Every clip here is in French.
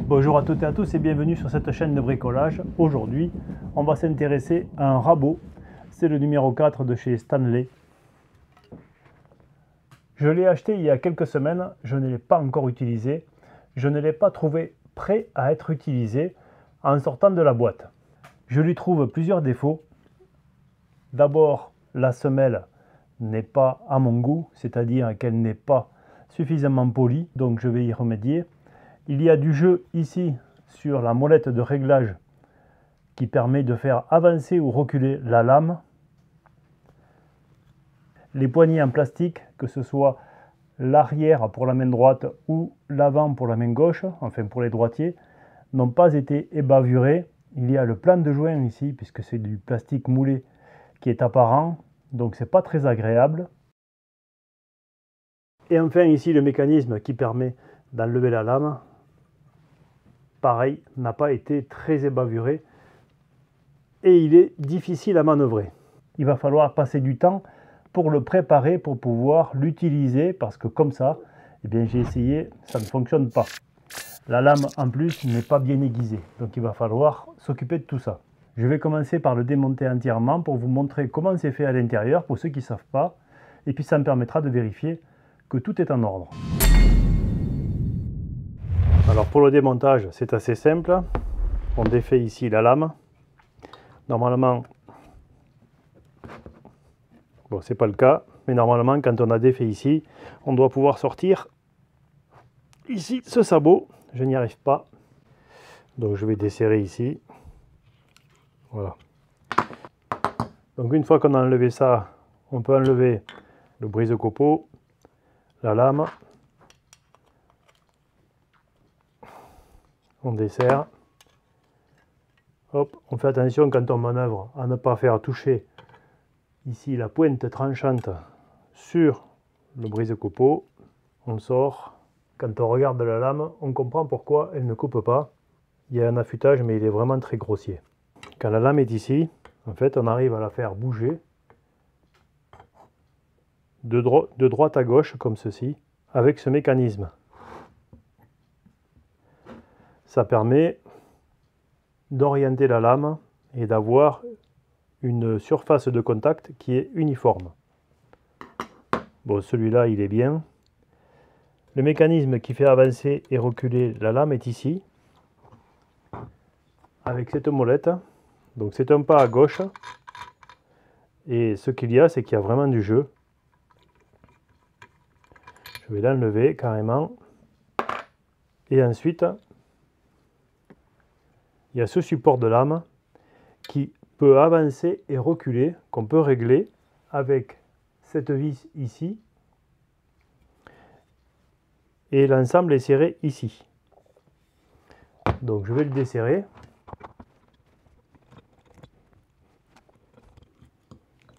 Bonjour à toutes et à tous et bienvenue sur cette chaîne de bricolage. Aujourd'hui, on va s'intéresser à un rabot. C'est le numéro 4 de chez Stanley. Je l'ai acheté il y a quelques semaines, je ne l'ai pas encore utilisé. Je ne l'ai pas trouvé prêt à être utilisé en sortant de la boîte. Je lui trouve plusieurs défauts. D'abord, la semelle n'est pas à mon goût, c'est-à-dire qu'elle n'est pas suffisamment polie, donc je vais y remédier. Il y a du jeu ici sur la molette de réglage qui permet de faire avancer ou reculer la lame. Les poignées en plastique, que ce soit l'arrière pour la main droite ou l'avant pour la main gauche, enfin pour les droitiers, n'ont pas été ébavurées. Il y a le plan de joint ici, puisque c'est du plastique moulé qui est apparent, donc c'est pas très agréable. Et enfin ici le mécanisme qui permet d'enlever la lame, pareil, n'a pas été très ébavuré et il est difficile à manœuvrer. Il va falloir passer du temps pour le préparer, pour pouvoir l'utiliser, parce que comme ça, eh bien j'ai essayé, ça ne fonctionne pas. La lame en plus n'est pas bien aiguisée, donc il va falloir s'occuper de tout ça. Je vais commencer par le démonter entièrement pour vous montrer comment c'est fait à l'intérieur, pour ceux qui ne savent pas, et puis ça me permettra de vérifier que tout est en ordre. Alors pour le démontage, c'est assez simple. On défait ici la lame. Normalement, bon, c'est pas le cas, mais normalement, quand on a défait ici, on doit pouvoir sortir ici ce sabot. Je n'y arrive pas, donc je vais desserrer ici. Voilà. Donc une fois qu'on a enlevé ça, on peut enlever le brise-copeaux, la lame. On desserre. Hop, on fait attention quand on manœuvre à ne pas faire toucher ici la pointe tranchante sur le brise-copeaux. On sort. Quand on regarde la lame, on comprend pourquoi elle ne coupe pas. Il y a un affûtage, mais il est vraiment très grossier. Quand la lame est ici, en fait, on arrive à la faire bouger de droite à gauche, comme ceci, avec ce mécanisme. Ça permet d'orienter la lame et d'avoir une surface de contact qui est uniforme. Bon, celui-là, il est bien. Le mécanisme qui fait avancer et reculer la lame est ici, avec cette molette. Donc c'est un pas à gauche. Et ce qu'il y a, c'est qu'il y a vraiment du jeu. Je vais l'enlever carrément. Et ensuite, il y a ce support de lame qui peut avancer et reculer, qu'on peut régler avec cette vis ici. Et l'ensemble est serré ici. Donc je vais le desserrer.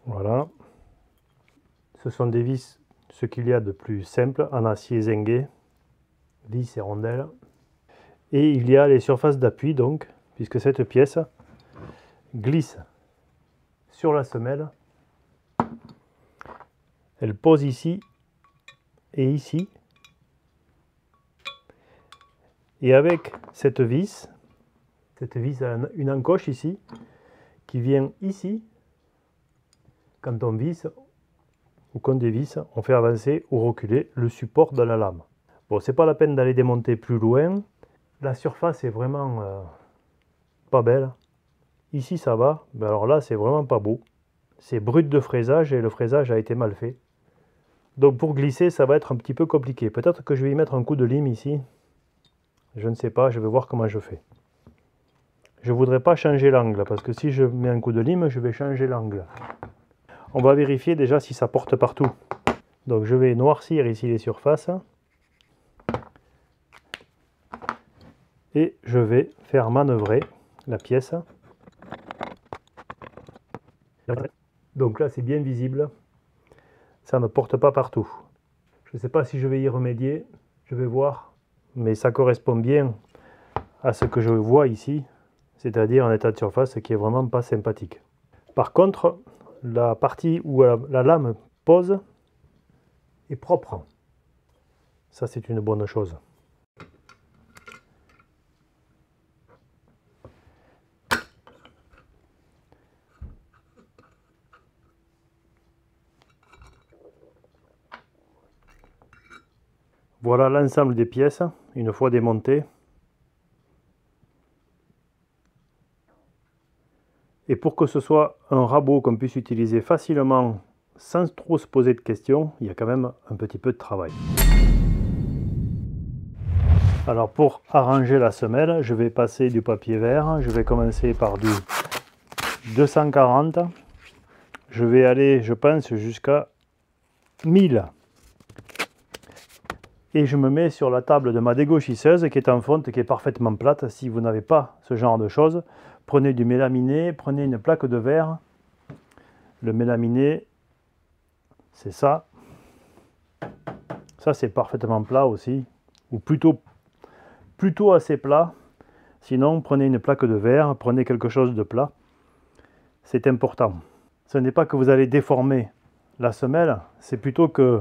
Voilà. Ce sont des vis, ce qu'il y a de plus simple, en acier zingué, vis et rondelles. Et il y a les surfaces d'appui, donc, puisque cette pièce glisse sur la semelle. Elle pose ici et ici. Et avec cette vis a une encoche ici, qui vient ici. Quand on visse ou qu'on dévisse, on fait avancer ou reculer le support de la lame. Bon, c'est pas la peine d'aller démonter plus loin. La surface est vraiment pas belle. Ici ça va, mais alors là c'est vraiment pas beau. C'est brut de fraisage et le fraisage a été mal fait. Donc pour glisser, ça va être un petit peu compliqué. Peut-être que je vais y mettre un coup de lime ici. Je ne sais pas, je vais voir comment je fais. Je voudrais pas changer l'angle, parce que si je mets un coup de lime, je vais changer l'angle. On va vérifier déjà si ça porte partout. Donc je vais noircir ici les surfaces. Et je vais faire manœuvrer la pièce. Donc là c'est bien visible. Ça ne porte pas partout. Je ne sais pas si je vais y remédier. Je vais voir. Mais ça correspond bien à ce que je vois ici. C'est-à-dire un état de surface qui est vraiment pas sympathique. Par contre, la partie où la lame pose est propre. Ça, c'est une bonne chose. Voilà l'ensemble des pièces, une fois démontées. Et pour que ce soit un rabot qu'on puisse utiliser facilement sans trop se poser de questions, il y a quand même un petit peu de travail. Alors pour arranger la semelle, je vais passer du papier vert. Je vais commencer par du 240. Je vais aller, je pense, jusqu'à 1000. Et je me mets sur la table de ma dégauchisseuse qui est en fonte, qui est parfaitement plate. Si vous n'avez pas ce genre de choses, prenez du mélaminé, prenez une plaque de verre. Le mélaminé, c'est ça. Ça, c'est parfaitement plat aussi, ou plutôt assez plat. Sinon, prenez une plaque de verre, prenez quelque chose de plat. C'est important. Ce n'est pas que vous allez déformer la semelle, c'est plutôt que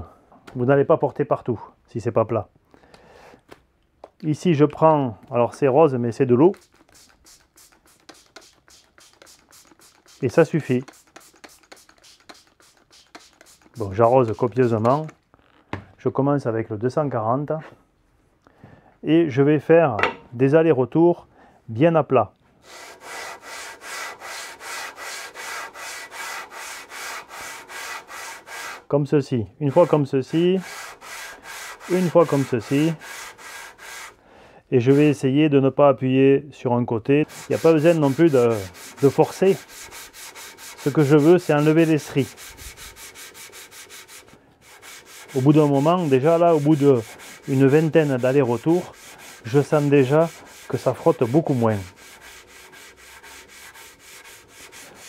vous n'allez pas porter partout si c'est pas plat. Ici, je prends, alors c'est rose, mais c'est de l'eau. Et ça suffit. Bon, j'arrose copieusement. Je commence avec le 240. Et je vais faire des allers-retours bien à plat. Comme ceci. Une fois comme ceci. Une fois comme ceci. Et je vais essayer de ne pas appuyer sur un côté. Il n'y a pas besoin non plus de forcer. Ce que je veux, c'est enlever les stries. Au bout d'un moment, déjà là, au bout d'une vingtaine d'allers-retours, je sens déjà que ça frotte beaucoup moins.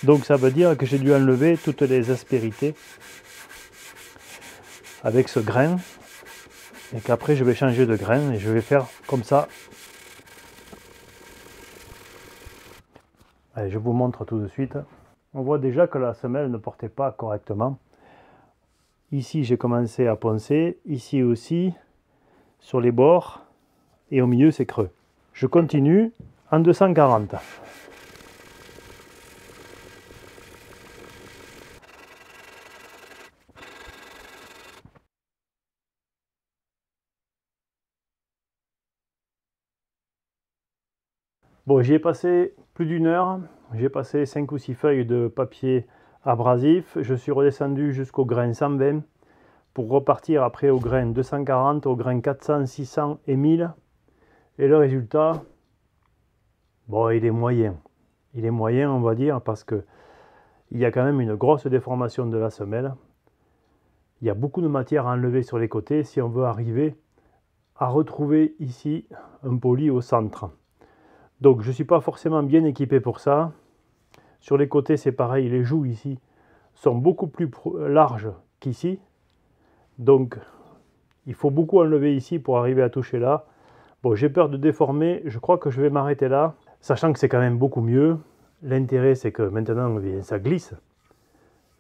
Donc ça veut dire que j'ai dû enlever toutes les aspérités avec ce grain. Et qu'après je vais changer de grain et je vais faire comme ça. Allez, je vous montre tout de suite. On voit déjà que la semelle ne portait pas correctement. Ici j'ai commencé à poncer, ici aussi, sur les bords, et au milieu c'est creux. Je continue en 240. Bon, j'y ai passé plus d'une heure. J'ai passé 5 ou 6 feuilles de papier abrasif. Je suis redescendu jusqu'au grain 120 pour repartir après au grain 240, au grain 400, 600 et 1000. Et le résultat, bon, il est moyen. Il est moyen, on va dire, parce que il y a quand même une grosse déformation de la semelle. Il y a beaucoup de matière à enlever sur les côtés si on veut arriver à retrouver ici un poli au centre. Donc je ne suis pas forcément bien équipé pour ça. Sur les côtés c'est pareil, les joues ici sont beaucoup plus larges qu'ici. Donc il faut beaucoup enlever ici pour arriver à toucher là. Bon, j'ai peur de déformer, je crois que je vais m'arrêter là. Sachant que c'est quand même beaucoup mieux. L'intérêt c'est que maintenant ça glisse.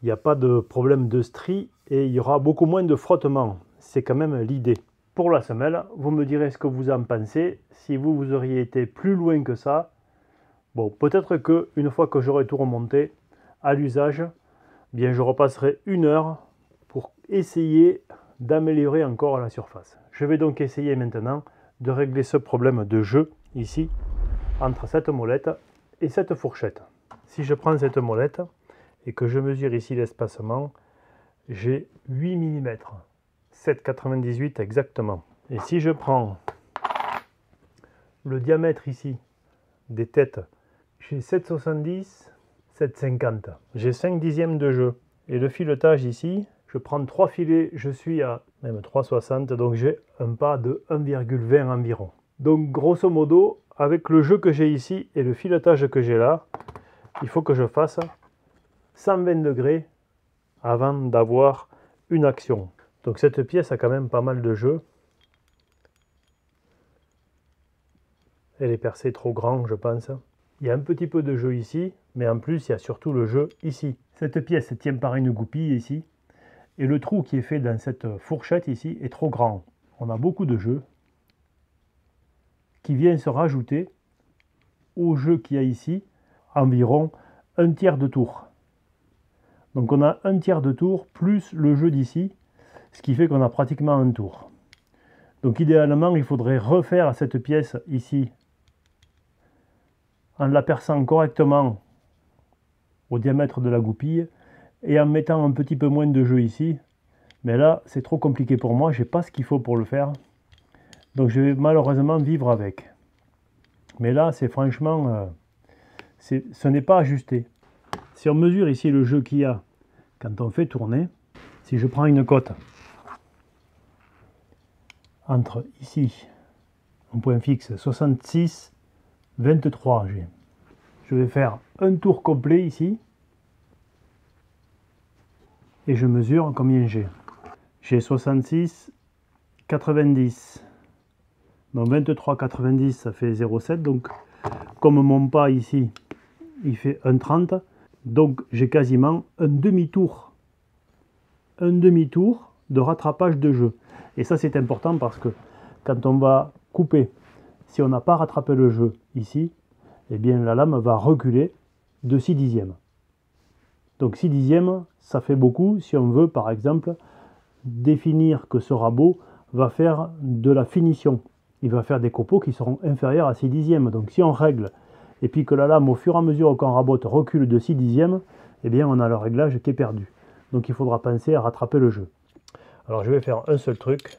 Il n'y a pas de problème de strie et il y aura beaucoup moins de frottement. C'est quand même l'idée. Pour la semelle, vous me direz ce que vous en pensez. Si vous auriez été plus loin que ça, bon, peut-être qu'une fois que j'aurai tout remonté à l'usage, bien je repasserai une heure pour essayer d'améliorer encore la surface. Je vais donc essayer maintenant de régler ce problème de jeu ici entre cette molette et cette fourchette. Si je prends cette molette et que je mesure ici l'espacement, j'ai 8 mm. 7,98 exactement. Et si je prends le diamètre ici des têtes, j'ai 7,70, 7,50. J'ai 5 dixièmes de jeu. Et le filetage ici, je prends 3 filets, je suis à même 3,60, donc j'ai un pas de 1,20 environ. Donc grosso modo, avec le jeu que j'ai ici et le filetage que j'ai là, il faut que je fasse 120 degrés avant d'avoir une action. Donc cette pièce a quand même pas mal de jeu. Elle est percée trop grand, je pense. Il y a un petit peu de jeu ici, mais en plus il y a surtout le jeu ici. Cette pièce tient par une goupille ici, et le trou qui est fait dans cette fourchette ici est trop grand. On a beaucoup de jeu qui vient se rajouter au jeu qu'il y a ici, environ un tiers de tour. Donc on a un tiers de tour plus le jeu d'ici, ce qui fait qu'on a pratiquement un tour. Donc idéalement, il faudrait refaire cette pièce ici en la perçant correctement au diamètre de la goupille et en mettant un petit peu moins de jeu ici. Mais là, c'est trop compliqué pour moi, j'ai pas ce qu'il faut pour le faire. Donc je vais malheureusement vivre avec. Mais là, c'est franchement, ce n'est pas ajusté. Si on mesure ici le jeu qu'il y a quand on fait tourner, si je prends une cote entre ici, un point fixe, 66, 23, je vais faire un tour complet ici et je mesure combien j'ai. J'ai 66, 90. Donc 23, 90, ça fait 0,7. Donc comme mon pas ici, il fait 1,30. Donc j'ai quasiment un demi-tour. Un demi-tour de rattrapage de jeu. Et ça c'est important parce que quand on va couper, si on n'a pas rattrapé le jeu ici, eh bien la lame va reculer de 6 dixièmes. Donc 6 dixièmes, ça fait beaucoup si on veut par exemple définir que ce rabot va faire de la finition. Il va faire des copeaux qui seront inférieurs à 6 dixièmes. Donc si on règle et puis que la lame au fur et à mesure qu'on rabote recule de 6 dixièmes, eh bien on a le réglage qui est perdu. Donc il faudra penser à rattraper le jeu. Alors je vais faire un seul truc.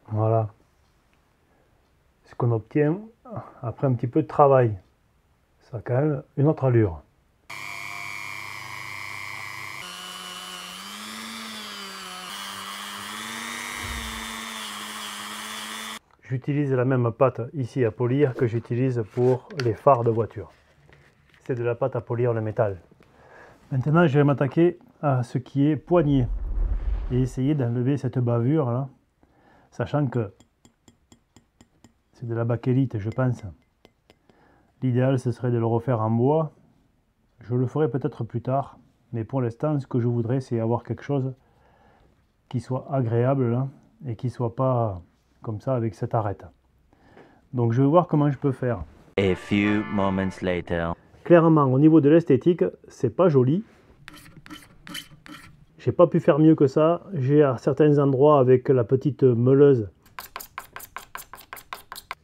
Voilà. Ce qu'on obtient après un petit peu de travail. Ça a quand même une autre allure. J'utilise la même pâte ici à polir que j'utilise pour les phares de voiture. C'est de la pâte à polir le métal. Maintenant, je vais m'attaquer à ce qui est poignée et essayer d'enlever cette bavure là, sachant que c'est de la bakélite, je pense. L'idéal, ce serait de le refaire en bois. Je le ferai peut-être plus tard, mais pour l'instant, ce que je voudrais, c'est avoir quelque chose qui soit agréable là, et qui soit pas comme ça avec cette arête. Donc je vais voir comment je peux faire. A few moments later. Clairement, au niveau de l'esthétique, c'est pas joli. J'ai pas pu faire mieux que ça. J'ai à certains endroits avec la petite meuleuse,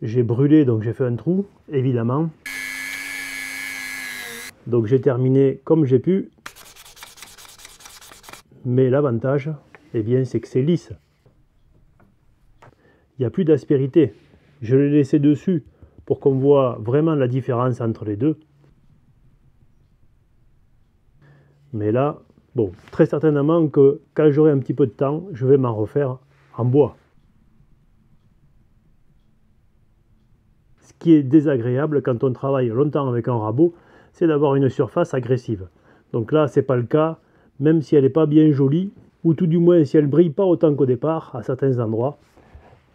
j'ai brûlé, donc j'ai fait un trou, évidemment. Donc j'ai terminé comme j'ai pu. Mais l'avantage, eh bien, c'est que c'est lisse. Il n'y a plus d'aspérité. Je l'ai laissé dessus pour qu'on voit vraiment la différence entre les deux. Mais là, bon, très certainement que quand j'aurai un petit peu de temps, je vais m'en refaire en bois. Ce qui est désagréable quand on travaille longtemps avec un rabot, c'est d'avoir une surface agressive. Donc là, c'est pas le cas, même si elle n'est pas bien jolie, ou tout du moins si elle brille pas autant qu'au départ, à certains endroits,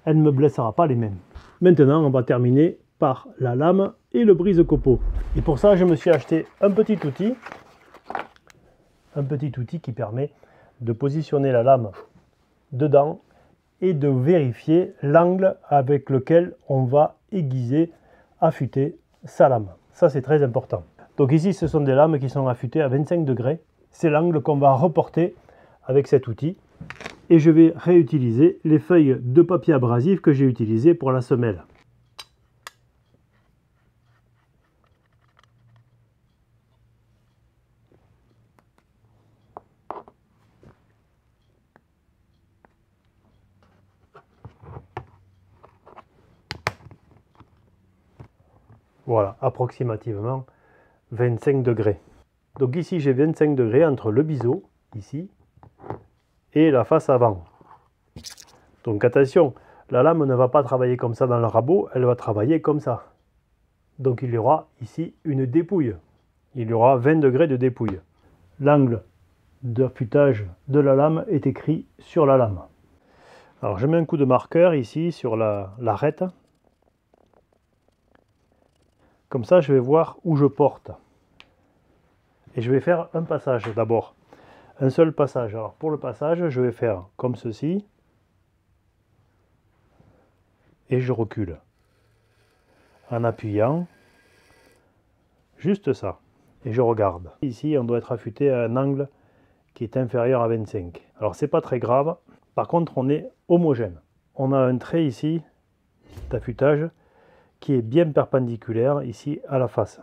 elle ne me blessera pas les mains. Maintenant, on va terminer par la lame et le brise-copeaux. Et pour ça, je me suis acheté un petit outil qui permet de positionner la lame dedans et de vérifier l'angle avec lequel on va aiguiser, affûter sa lame. Ça, c'est très important. Donc ici, ce sont des lames qui sont affûtées à 25 degrés. C'est l'angle qu'on va reporter avec cet outil. Et je vais réutiliser les feuilles de papier abrasif que j'ai utilisées pour la semelle. Voilà, approximativement 25 degrés. Donc ici, j'ai 25 degrés entre le biseau, ici, et la face avant. Donc attention, la lame ne va pas travailler comme ça dans le rabot, elle va travailler comme ça. Donc il y aura ici une dépouille. Il y aura 20 degrés de dépouille. L'angle d'affûtage de la lame est écrit sur la lame. Alors je mets un coup de marqueur ici sur l'arête. Comme ça, je vais voir où je porte. Et je vais faire un passage d'abord. Un seul passage. Alors pour le passage, je vais faire comme ceci. Et je recule. En appuyant. Juste ça. Et je regarde. Ici, on doit être affûté à un angle qui est inférieur à 25. Alors c'est pas très grave, par contre on est homogène. On a un trait ici d'affûtage qui est bien perpendiculaire ici à la face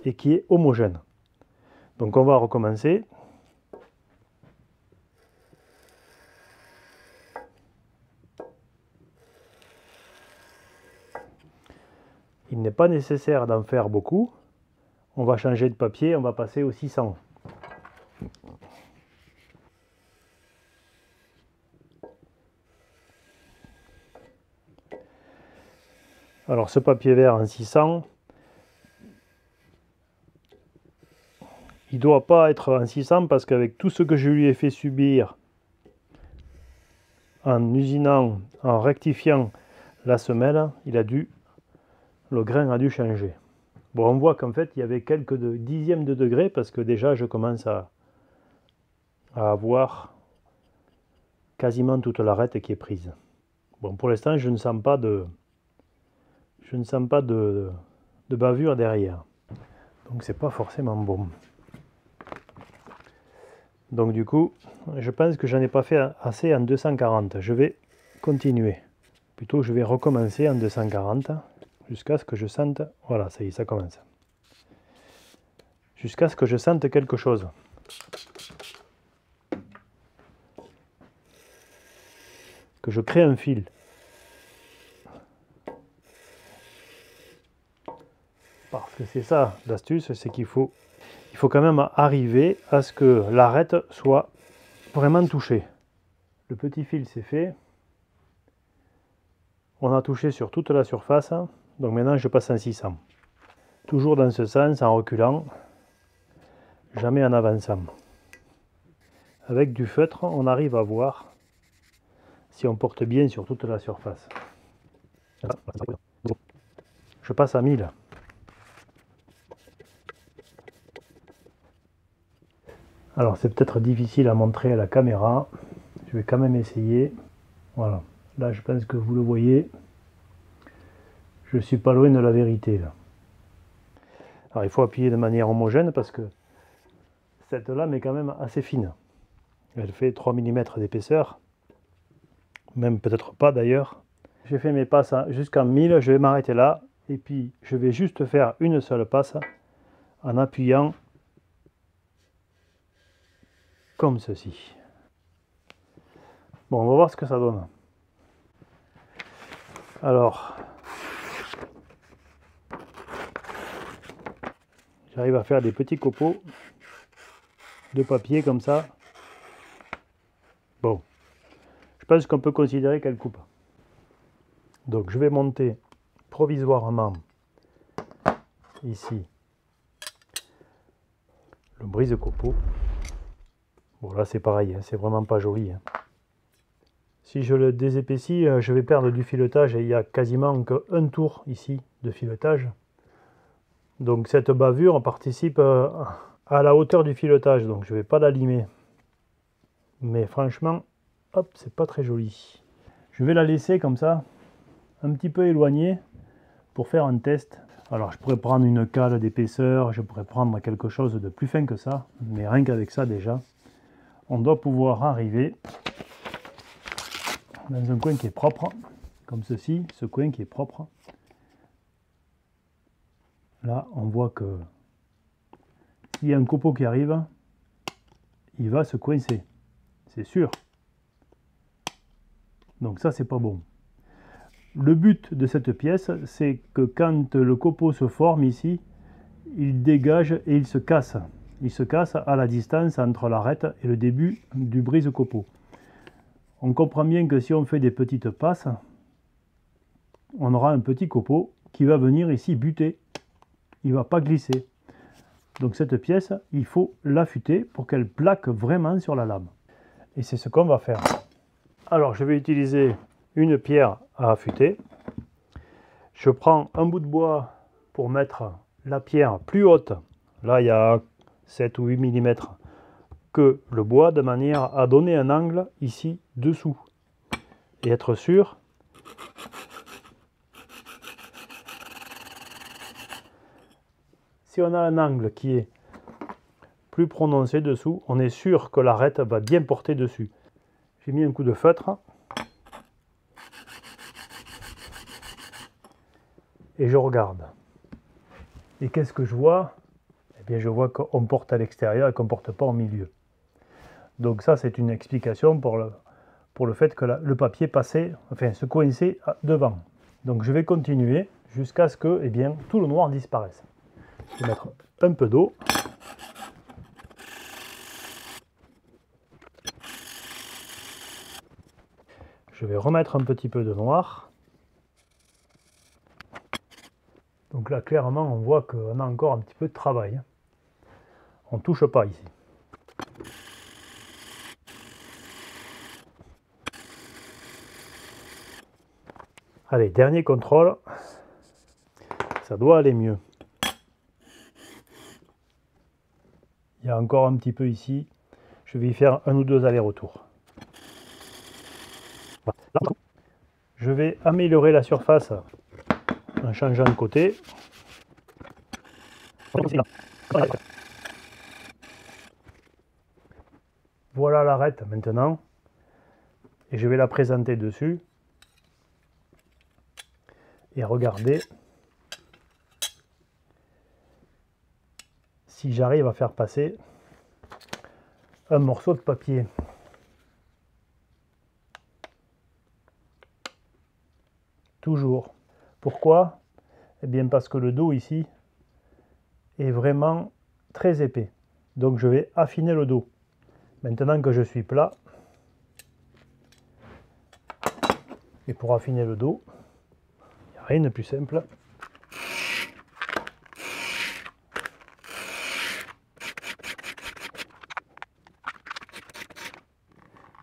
et qui est homogène. Donc on va recommencer. Il n'est pas nécessaire d'en faire beaucoup. On va changer de papier, on va passer au 600. Alors ce papier vert en 600, il ne doit pas être en 600 parce qu'avec tout ce que je lui ai fait subir en usinant, en rectifiant la semelle, le grain a dû changer. Bon, on voit qu'en fait il y avait quelques dixièmes de degré parce que déjà je commence à avoir quasiment toute l'arête qui est prise. Bon, pour l'instant je ne sens pas de bavure derrière, donc c'est pas forcément bon. Donc du coup je pense que j'en ai pas fait assez en 240. Je vais continuer, plutôt je vais recommencer en 240 jusqu'à ce que je sente, voilà, ça y est, ça commence, jusqu'à ce que je sente quelque chose. Que je crée un fil. Parce que c'est ça l'astuce, c'est qu'il faut quand même arriver à ce que l'arête soit vraiment touchée. Le petit fil c'est fait. On a touché sur toute la surface. Donc maintenant je passe en 600. Toujours dans ce sens, en reculant, jamais en avançant. Avec du feutre, on arrive à voir si on porte bien sur toute la surface. Je passe à 1000. Alors c'est peut-être difficile à montrer à la caméra, je vais quand même essayer. Voilà, là je pense que vous le voyez, je suis pas loin de la vérité là. Alors il faut appuyer de manière homogène parce que cette lame est quand même assez fine. Elle fait 3 mm d'épaisseur, même peut-être pas d'ailleurs. J'ai fait mes passes jusqu'à 1000, je vais m'arrêter là et puis je vais juste faire une seule passe en appuyant comme ceci. Bon, on va voir ce que ça donne. Alors, j'arrive à faire des petits copeaux de papier comme ça. Bon, je pense qu'on peut considérer qu'elle coupe. Donc je vais monter provisoirement ici le brise-copeaux. Bon là c'est pareil, hein, c'est vraiment pas joli. Hein. Si je le désépaissis, je vais perdre du filetage et il n'y a quasiment qu'un tour ici de filetage. Donc cette bavure participe à la hauteur du filetage, donc je ne vais pas la limer. Mais franchement, hop, c'est pas très joli. Je vais la laisser comme ça, un petit peu éloignée, pour faire un test. Alors je pourrais prendre une cale d'épaisseur, je pourrais prendre quelque chose de plus fin que ça, mais rien qu'avec ça déjà, on doit pouvoir arriver dans un coin qui est propre, comme ceci, ce coin qui est propre. Là, on voit que s'il y a un copeau qui arrive, il va se coincer, c'est sûr. Donc ça, c'est pas bon. Le but de cette pièce, c'est que quand le copeau se forme ici, il dégage et il se casse. Il se casse à la distance entre l'arête et le début du brise-copeaux. On comprend bien que si on fait des petites passes, on aura un petit copeau qui va venir ici buter. Il ne va pas glisser. Donc cette pièce, il faut l'affûter pour qu'elle plaque vraiment sur la lame. Et c'est ce qu'on va faire. Alors je vais utiliser une pierre à affûter. Je prends un bout de bois pour mettre la pierre plus haute. Là il y a 7 ou 8 mm que le bois, de manière à donner un angle ici dessous. Et être sûr si on a un angle qui est plus prononcé dessous. On est sûr que l'arête va bien porter dessus. J'ai mis un coup de feutre. Et je regarde. Et qu'est-ce que je vois? Eh bien, je vois qu'on porte à l'extérieur et qu'on ne porte pas au milieu. Donc ça, c'est une explication pour le fait que le papier passait, enfin, se coinçait devant. Donc je vais continuer jusqu'à ce que, eh bien, tout le noir disparaisse. Je vais mettre un peu d'eau. Je vais remettre un petit peu de noir. Donc là, clairement, on voit qu'on a encore un petit peu de travail. On ne touche pas ici. Allez, dernier contrôle. Ça doit aller mieux. Il y a encore un petit peu ici. Je vais y faire un ou deux allers-retours. Je vais améliorer la surface en changeant de côté. Voilà l'arête maintenant. Et je vais la présenter dessus. Et regardez si j'arrive à faire passer un morceau de papier. Toujours. Pourquoi? Eh bien parce que le dos ici est vraiment très épais. Donc je vais affiner le dos. Maintenant que je suis plat, et pour affiner le dos, il n'y a rien de plus simple.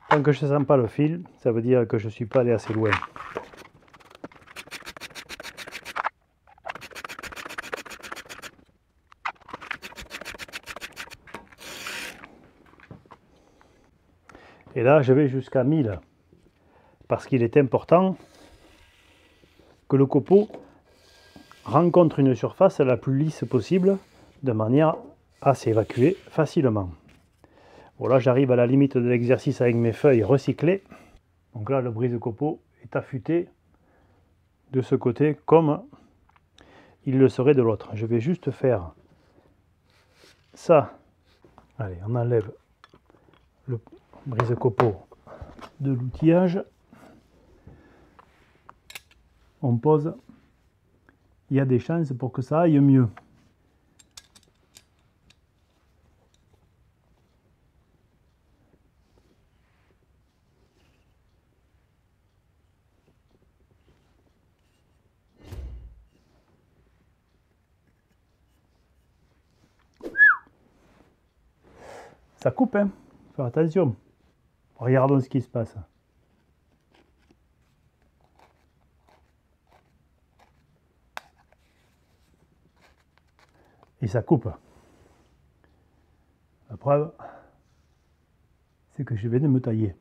Tant que je ne sens pas le fil, ça veut dire que je ne suis pas allé assez loin. Et là, je vais jusqu'à 1000. Parce qu'il est important que le copeau rencontre une surface la plus lisse possible, de manière à s'évacuer facilement. Voilà, j'arrive à la limite de l'exercice avec mes feuilles recyclées. Donc là, le brise-copeaux est affûté de ce côté comme il le serait de l'autre. Je vais juste faire ça. Allez, on enlève le brise-copeaux de l'outillage. On pose. Il y a des chances pour que ça aille mieux. Ça coupe, hein. Fais attention. Regardons ce qui se passe. Et ça coupe. La preuve, c'est que je viens de me tailler.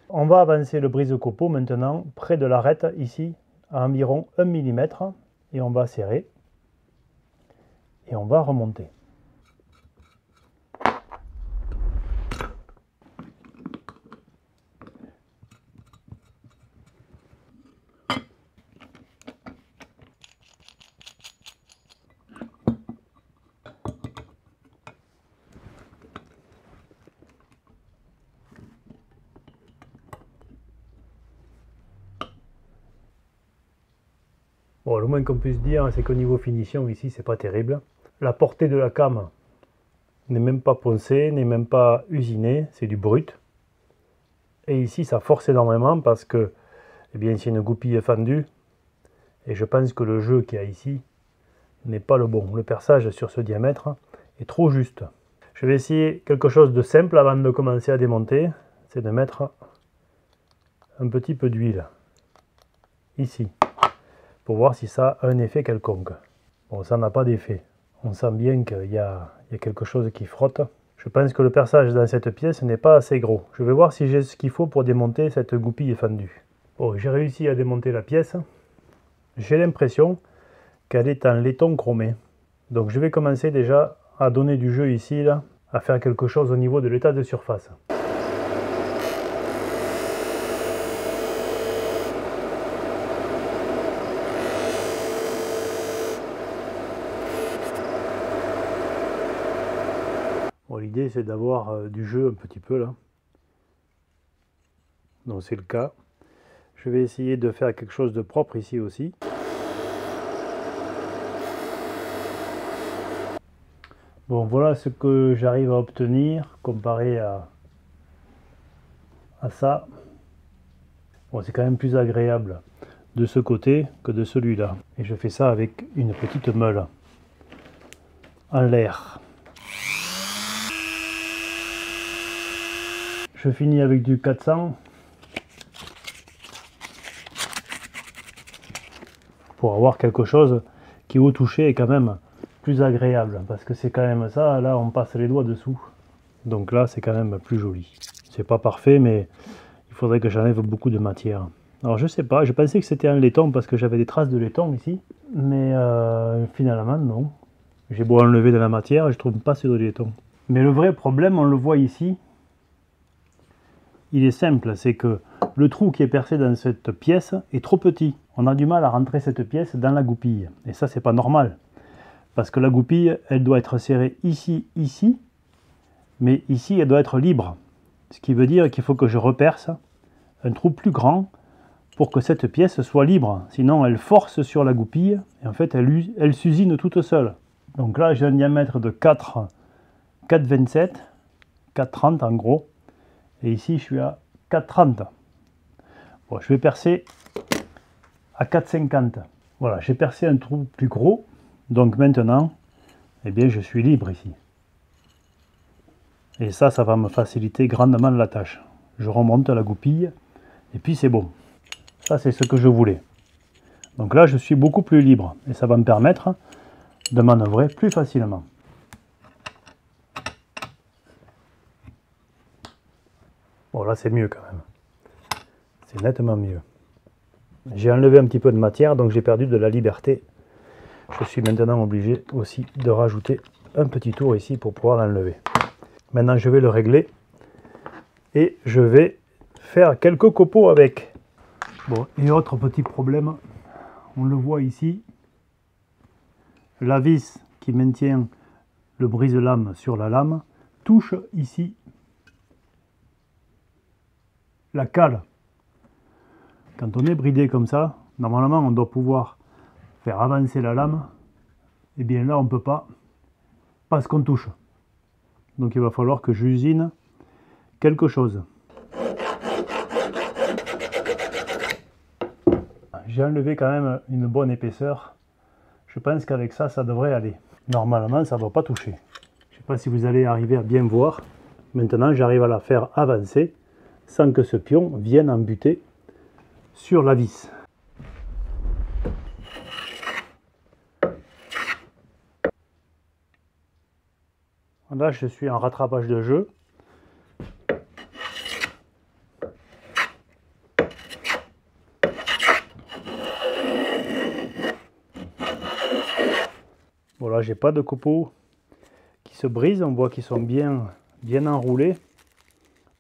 On va avancer le brise-copeaux maintenant près de l'arête ici à environ 1 mm et on va serrer et on va remonter. Bon, le moins qu'on puisse dire, c'est qu'au niveau finition, ici, c'est pas terrible. La portée de la came n'est même pas poncée, n'est même pas usinée, c'est du brut. Et ici, ça force énormément parce que, eh bien, c'est une goupille fendue. Et je pense que le jeu qu'il y a ici n'est pas le bon. Le perçage sur ce diamètre est trop juste. Je vais essayer quelque chose de simple avant de commencer à démonter. C'est de mettre un petit peu d'huile ici, pour voir si ça a un effet quelconque. Bon, ça n'a pas d'effet. On sent bien qu'il y a quelque chose qui frotte. Je pense que le perçage dans cette pièce n'est pas assez gros. Je vais voir si j'ai ce qu'il faut pour démonter cette goupille fendue. Bon, j'ai réussi à démonter la pièce. J'ai l'impression qu'elle est en laiton chromé. Donc je vais commencer déjà à donner du jeu ici, là, à faire quelque chose au niveau de l'état de surface. Bon, l'idée c'est d'avoir du jeu un petit peu là. Donc c'est le cas. Je vais essayer de faire quelque chose de propre ici aussi. Bon, voilà ce que j'arrive à obtenir comparé à ça. Bon, c'est quand même plus agréable de ce côté que de celui-là. Et je fais ça avec une petite meule en l'air. Je finis avec du 400 pour avoir quelque chose qui au toucher est quand même plus agréable, parce que c'est quand même ça, là on passe les doigts dessous, donc là c'est quand même plus joli. C'est pas parfait, mais il faudrait que j'enlève beaucoup de matière. Alors je sais pas, je pensais que c'était un laiton parce que j'avais des traces de laiton ici, mais finalement non. J'ai beau enlever de la matière, je trouve pas ce de laiton. Mais le vrai problème, on le voit ici, il est simple, c'est que le trou qui est percé dans cette pièce est trop petit. On a du mal à rentrer cette pièce dans la goupille, et ça c'est pas normal. Parce que la goupille, elle doit être serrée ici, ici, mais ici, elle doit être libre. Ce qui veut dire qu'il faut que je reperce un trou plus grand pour que cette pièce soit libre. Sinon, elle force sur la goupille et en fait, elle s'usine toute seule. Donc là, j'ai un diamètre de 4,27, 4,30 en gros. Et ici, je suis à 4,30. Bon, je vais percer à 4,50. Voilà, j'ai percé un trou plus gros. Donc maintenant, eh bien, je suis libre ici. Et ça va me faciliter grandement la tâche. Je remonte la goupille et puis c'est bon. Ça, c'est ce que je voulais. Donc là, je suis beaucoup plus libre et ça va me permettre de manœuvrer plus facilement. Bon, là, c'est mieux quand même. C'est nettement mieux. J'ai enlevé un petit peu de matière, donc j'ai perdu de la liberté. Je suis maintenant obligé aussi de rajouter un petit tour ici pour pouvoir l'enlever. Maintenant je vais le régler et je vais faire quelques copeaux avec. Bon, et autre petit problème, on le voit ici, la vis qui maintient le brise-lame sur la lame touche ici la cale. Quand on est bridé comme ça, normalement on doit pouvoir faire avancer la lame, et bien là on peut pas parce qu'on touche. Donc il va falloir que j'usine quelque chose. J'ai enlevé quand même une bonne épaisseur. Je pense qu'avec ça, ça devrait aller. Normalement, ça ne doit pas toucher. Je ne sais pas si vous allez arriver à bien voir. Maintenant, j'arrive à la faire avancer sans que ce pion vienne en buter sur la vis. Là, je suis en rattrapage de jeu. Voilà, j'ai pas de copeaux qui se brisent. On voit qu'ils sont bien enroulés.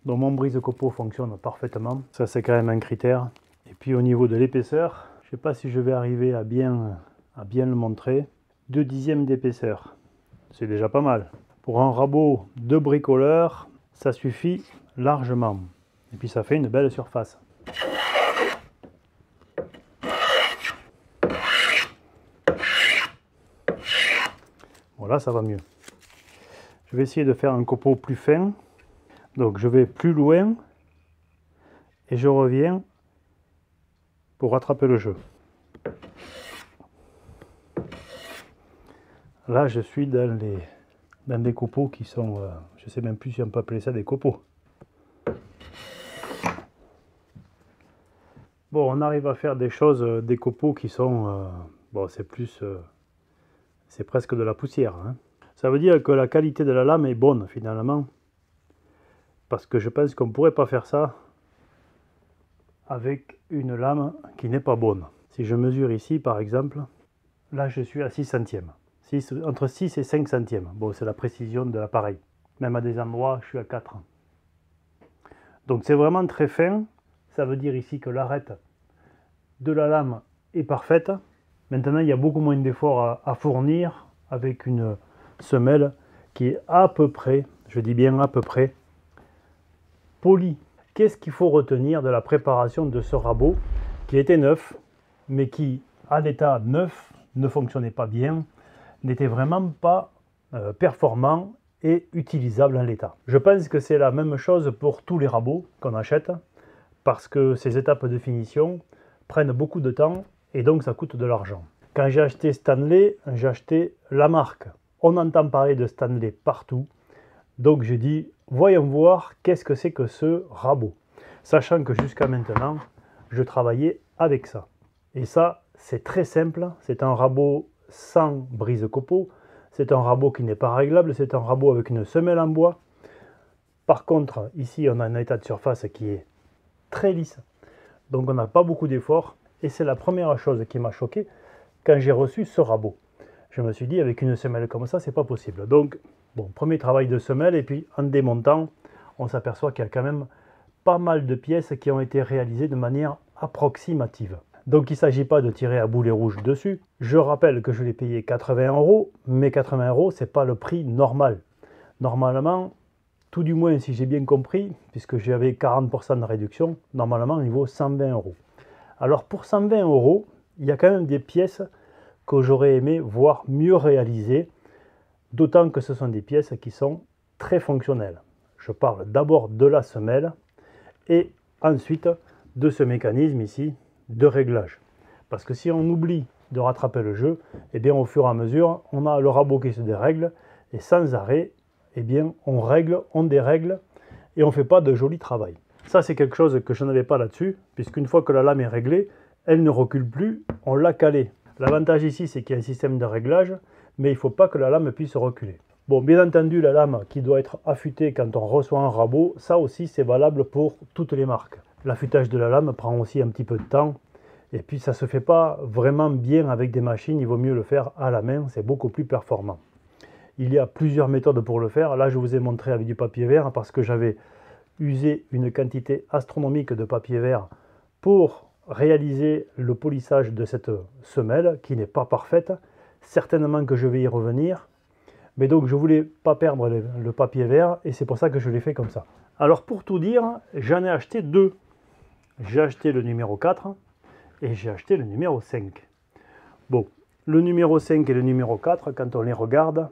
Donc mon brise-copeaux fonctionne parfaitement. Ça, c'est quand même un critère. Et puis au niveau de l'épaisseur, je sais pas si je vais arriver à bien le montrer. 2/10 d'épaisseur. C'est déjà pas mal. Pour un rabot de bricoleur, ça suffit largement. Et puis ça fait une belle surface. Voilà, ça va mieux. Je vais essayer de faire un copeau plus fin. Donc je vais plus loin et je reviens pour rattraper le jeu. Là, je suis dans des copeaux qui sont, je ne sais même plus si on peut appeler ça des copeaux. Bon, on arrive à faire des choses, des copeaux qui sont, bon, c'est plus, c'est presque de la poussière, hein. Ça veut dire que la qualité de la lame est bonne finalement, parce que je pense qu'on ne pourrait pas faire ça avec une lame qui n'est pas bonne. Si je mesure ici par exemple, là je suis à 6 centièmes. entre 6 et 5 centièmes. Bon, c'est la précision de l'appareil. Même à des endroits, je suis à 4. Donc c'est vraiment très fin. Ça veut dire ici que l'arête de la lame est parfaite. Maintenant, il y a beaucoup moins d'efforts à fournir avec une semelle qui est à peu près, je dis bien à peu près, polie. Qu'est-ce qu'il faut retenir de la préparation de ce rabot qui était neuf, mais qui, à l'état neuf, ne fonctionnait pas bien, n'était vraiment pas performant et utilisable en l'état. Je pense que c'est la même chose pour tous les rabots qu'on achète, parce que ces étapes de finition prennent beaucoup de temps et donc ça coûte de l'argent. Quand j'ai acheté Stanley, j'ai acheté la marque. On entend parler de Stanley partout, donc j'ai dit voyons voir qu'est-ce que c'est que ce rabot, sachant que jusqu'à maintenant je travaillais avec ça. Et ça, c'est très simple, c'est un rabot sans brise copeaux, c'est un rabot qui n'est pas réglable, c'est un rabot avec une semelle en bois. Par contre, ici on a un état de surface qui est très lisse, donc on n'a pas beaucoup d'efforts, et c'est la première chose qui m'a choqué quand j'ai reçu ce rabot. Je me suis dit avec une semelle comme ça, c'est pas possible. Donc, bon, premier travail de semelle, et puis en démontant, on s'aperçoit qu'il y a quand même pas mal de pièces qui ont été réalisées de manière approximative. Donc il ne s'agit pas de tirer à boulet rouge dessus. Je rappelle que je l'ai payé 80 €, mais 80 €, ce n'est pas le prix normal. Normalement, tout du moins si j'ai bien compris, puisque j'avais 40% de réduction, normalement il vaut 120 €. Alors pour 120 €, il y a quand même des pièces que j'aurais aimé voir mieux réalisées, d'autant que ce sont des pièces qui sont très fonctionnelles. Je parle d'abord de la semelle et ensuite de ce mécanisme ici de réglage. Parce que si on oublie de rattraper le jeu, eh bien au fur et à mesure, on a le rabot qui se dérègle et sans arrêt, eh bien on règle, on dérègle et on ne fait pas de joli travail. Ça c'est quelque chose que je n'avais pas là-dessus, puisqu'une fois que la lame est réglée, elle ne recule plus, on l'a calée. L'avantage ici c'est qu'il y a un système de réglage, mais il ne faut pas que la lame puisse reculer. Bon, bien entendu, la lame qui doit être affûtée quand on reçoit un rabot, ça aussi c'est valable pour toutes les marques. L'affûtage de la lame prend aussi un petit peu de temps, et puis ça ne se fait pas vraiment bien avec des machines, il vaut mieux le faire à la main, c'est beaucoup plus performant. Il y a plusieurs méthodes pour le faire, là je vous ai montré avec du papier vert parce que j'avais usé une quantité astronomique de papier vert pour réaliser le polissage de cette semelle qui n'est pas parfaite, certainement que je vais y revenir. Mais donc je ne voulais pas perdre le papier vert et c'est pour ça que je l'ai fait comme ça. Alors pour tout dire, j'en ai acheté deux. J'ai acheté le numéro 4 et j'ai acheté le numéro 5. Bon, le numéro 5 et le numéro 4, quand on les regarde,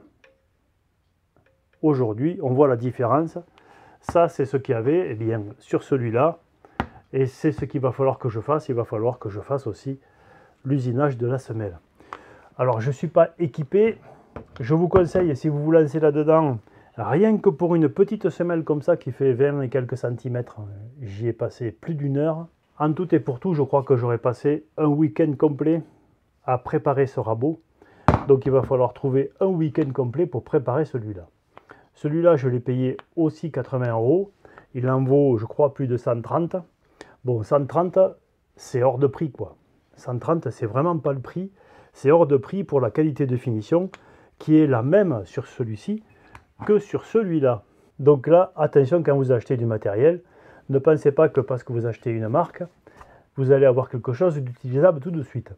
aujourd'hui, on voit la différence. Ça, c'est ce qu'il y avait bien, sur celui-là. Et c'est ce qu'il va falloir que je fasse. Il va falloir que je fasse aussi l'usinage de la semelle. Alors, je ne suis pas équipé. Je vous conseille, si vous vous lancez là-dedans, rien que pour une petite semelle comme ça qui fait 20 et quelques centimètres, j'y ai passé plus d'une heure. En tout et pour tout, je crois que j'aurais passé un week-end complet à préparer ce rabot. Donc il va falloir trouver un week-end complet pour préparer celui-là. Celui-là, je l'ai payé aussi 80 €. Il en vaut, je crois, plus de 130. Bon, 130, c'est hors de prix, quoi. 130, c'est vraiment pas le prix. C'est hors de prix pour la qualité de finition qui est la même sur celui-ci que sur celui-là. Donc là, attention quand vous achetez du matériel, ne pensez pas que parce que vous achetez une marque, vous allez avoir quelque chose d'utilisable tout de suite.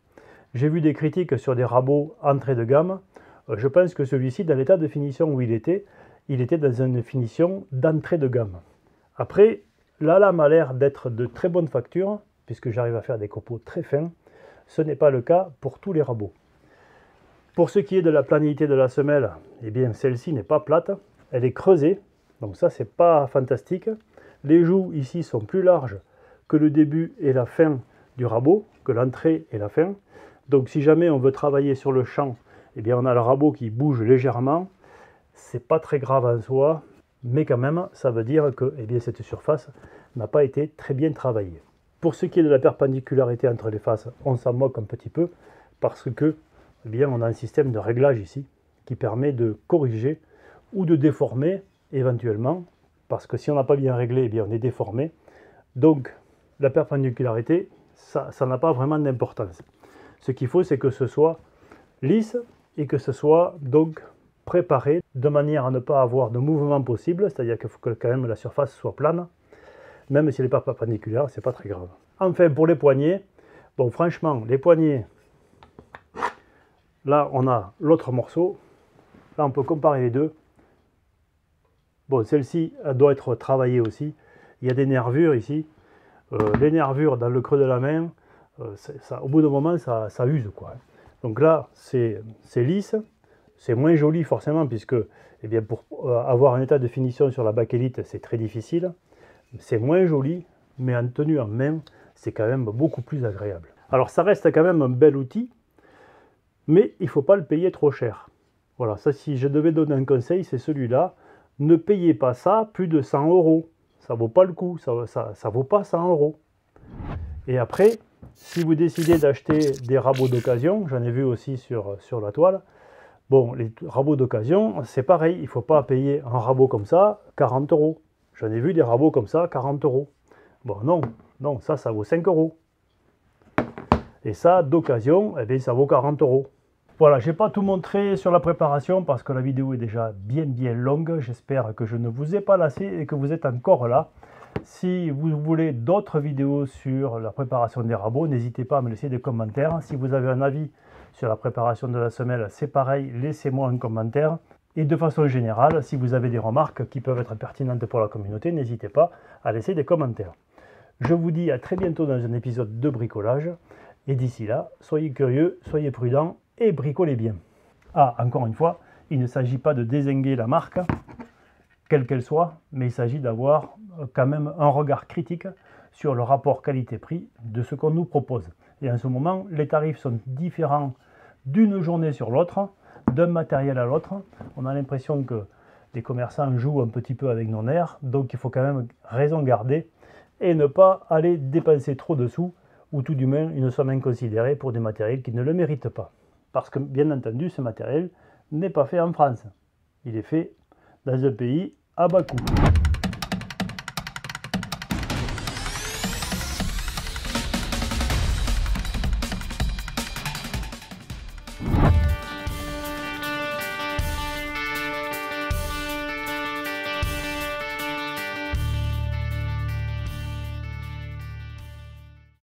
J'ai vu des critiques sur des rabots entrée de gamme. Je pense que celui-ci, dans l'état de finition où il était dans une finition d'entrée de gamme. Après, la lame a l'air d'être de très bonne facture, puisque j'arrive à faire des copeaux très fins. Ce n'est pas le cas pour tous les rabots. Pour ce qui est de la planité de la semelle, eh bien celle-ci n'est pas plate, elle est creusée, donc ça c'est pas fantastique. Les joues ici sont plus larges que le début et la fin du rabot, que l'entrée et la fin. Donc si jamais on veut travailler sur le champ, eh bien on a le rabot qui bouge légèrement. C'est pas très grave en soi, mais quand même ça veut dire que eh bien, cette surface n'a pas été très bien travaillée. Pour ce qui est de la perpendicularitité entre les faces, on s'en moque un petit peu parce que eh bien, on a un système de réglage ici qui permet de corriger ou de déformer éventuellement, parce que si on n'a pas bien réglé, eh bien, on est déformé. Donc la perpendicularitité, ça n'a pas vraiment d'importance. Ce qu'il faut, c'est que ce soit lisse et que ce soit donc préparé de manière à ne pas avoir de mouvement possible, c'est-à-dire qu'il faut que quand même la surface soit plane, même si elle n'est pas perpendiculaire, c'est pas très grave. Enfin, pour les poignées, bon, franchement, les poignées, là on a l'autre morceau, là on peut comparer les deux. Bon, celle-ci doit être travaillée aussi, il y a des nervures ici, les nervures dans le creux de la main, ça, au bout d'un moment ça use quoi. Donc là c'est lisse, c'est moins joli forcément puisque eh bien, pour avoir un état de finition sur la bakélite c'est très difficile, c'est moins joli, mais en tenue en main c'est quand même beaucoup plus agréable. Alors ça reste quand même un bel outil, mais il ne faut pas le payer trop cher. Voilà, ça si je devais donner un conseil c'est celui-là, ne payez pas ça plus de 100 €. Ça vaut pas le coup, ça vaut pas 100 €. Et après, si vous décidez d'acheter des rabots d'occasion, j'en ai vu aussi sur la toile, bon, les rabots d'occasion, c'est pareil, il ne faut pas payer un rabot comme ça 40 €. J'en ai vu des rabots comme ça 40 €. Bon, non, ça vaut 5 €. Et ça, d'occasion, eh bien, ça vaut 40 €. Voilà, je n'ai pas tout montré sur la préparation parce que la vidéo est déjà bien longue. J'espère que je ne vous ai pas lassé et que vous êtes encore là. Si vous voulez d'autres vidéos sur la préparation des rabots, n'hésitez pas à me laisser des commentaires. Si vous avez un avis sur la préparation de la semelle, c'est pareil, laissez-moi un commentaire. Et de façon générale, si vous avez des remarques qui peuvent être pertinentes pour la communauté, n'hésitez pas à laisser des commentaires. Je vous dis à très bientôt dans un épisode de bricolage. Et d'ici là, soyez curieux, soyez prudents et bricolez bien. Ah, encore une fois, il ne s'agit pas de dézinguer la marque, quelle qu'elle soit, mais il s'agit d'avoir quand même un regard critique sur le rapport qualité-prix de ce qu'on nous propose. Et en ce moment, les tarifs sont différents d'une journée sur l'autre, d'un matériel à l'autre. On a l'impression que les commerçants jouent un petit peu avec nos nerfs, donc il faut quand même raison garder et ne pas aller dépenser trop de sous, ou tout du moins une somme inconsidérée pour des matériels qui ne le méritent pas. Parce que, bien entendu, ce matériel n'est pas fait en France. Il est fait dans un pays à bas coût.